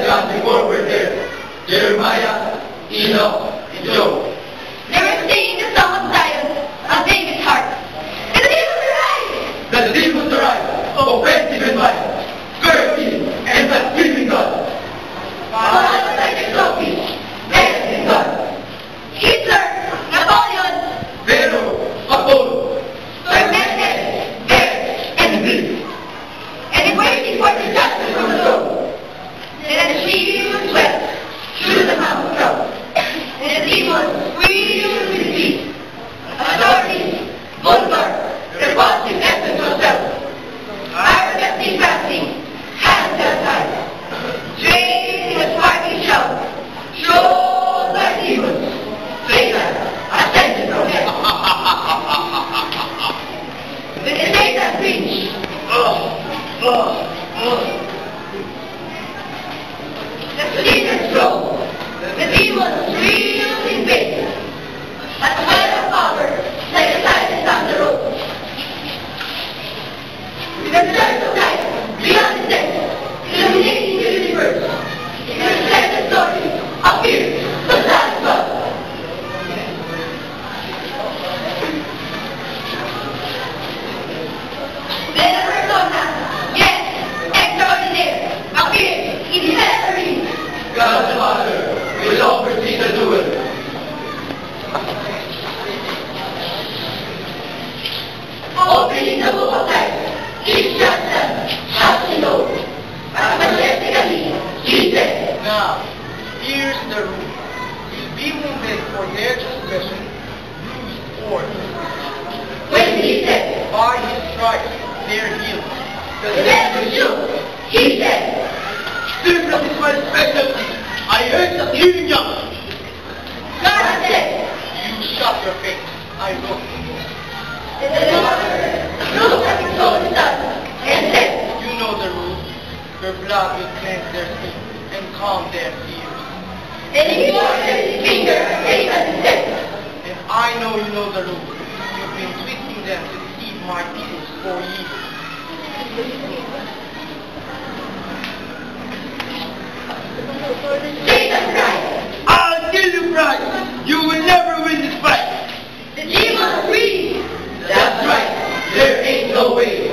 Godly forward there. Jeremiah, Enoch, and Job. They were singing the song of Zion on David's heart. The demons arise! The demons arise, offensive and violent, cursing and blaspheming God. Follow like a trophy, dancing God. Hitler, Napoleon, Pharaoh, Apollo, tormented, dead, and grief. And waiting for the justice from the Lord. Then she was swept through the mountain crowd. And the demons screamed with peace. Authority, vulgar, repulsive essence of self. Arrogantly fasting, hands outside. Trained in a sparkling shout. Shown by demons. Satan, ascended from hell. When the Satan preached, the demons flow. The demons screamed in vain. A swell of power, like a silence on the road. With a surge of light, beyond the depths, illuminating the universe, in the splendid story, appears the Son of God. Then a persona, yes, extraordinary, appeared in the arena. God the Father will oversee the duel. Opening the book of life, each chapter has to know. But majestically, he said, Now, here's the rule. You'll be wounded for their transgression, bruised for when he said, by his stripes they're healed. the devil shook, he said, Stillness is my specialty. I heard that healing young. God said, You shut your face. I wrote the book. and the Lord looked at his own son and said, You know the rules. Your blood will cleanse their sin and calm their fears. and he pointed his finger at Satan and said, And I know you know the rules. You've been twisting them to deceive my people for years. Satan cried, I'll kill you, Christ. You will never win this fight. the demons breathed, That's right. There ain't no way.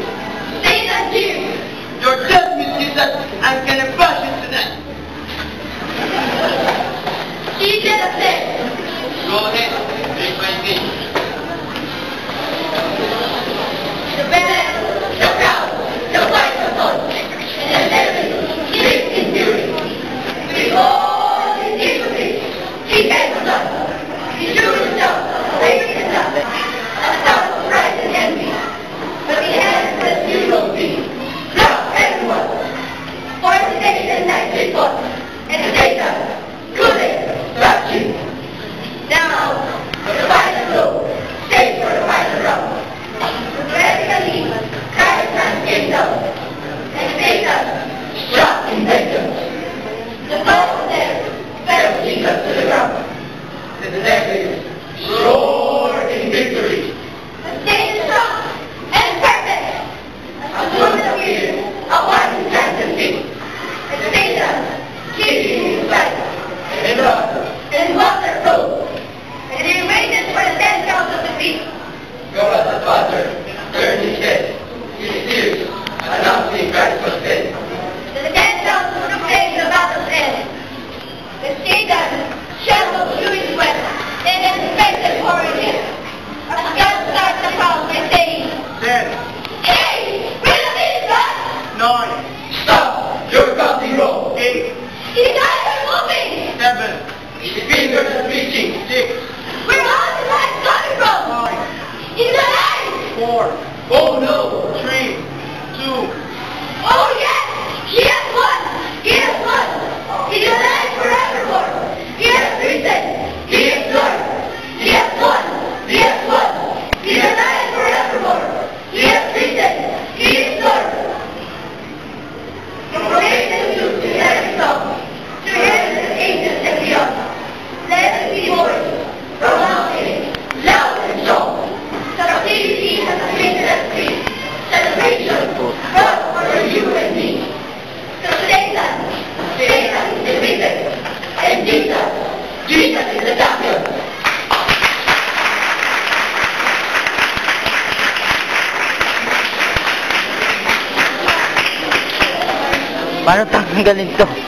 Satan jeered, Your judgment is that I'm gonna bash it tonight. Jesus said, Go ahead. Make my day. the bell, the crowd, the white of God, and the devil lived in fury. With all his iniquity, he came to us. He drew himself away from himself, a source of pride and envy. But he had the funeral feast, loved everyone. 40 days and nights he fought, and Satan couldn't touch him. Now, the final blow, stayed for the final round. Radically, Christ came down, and Satan struck in vengeance. The blow of death fell Jesus to the ground. The devil roared in victory. And Satan strong and perfect. A woman appeared upon his hands and feet. And Satan, kicking his side, Paano tanggalin to?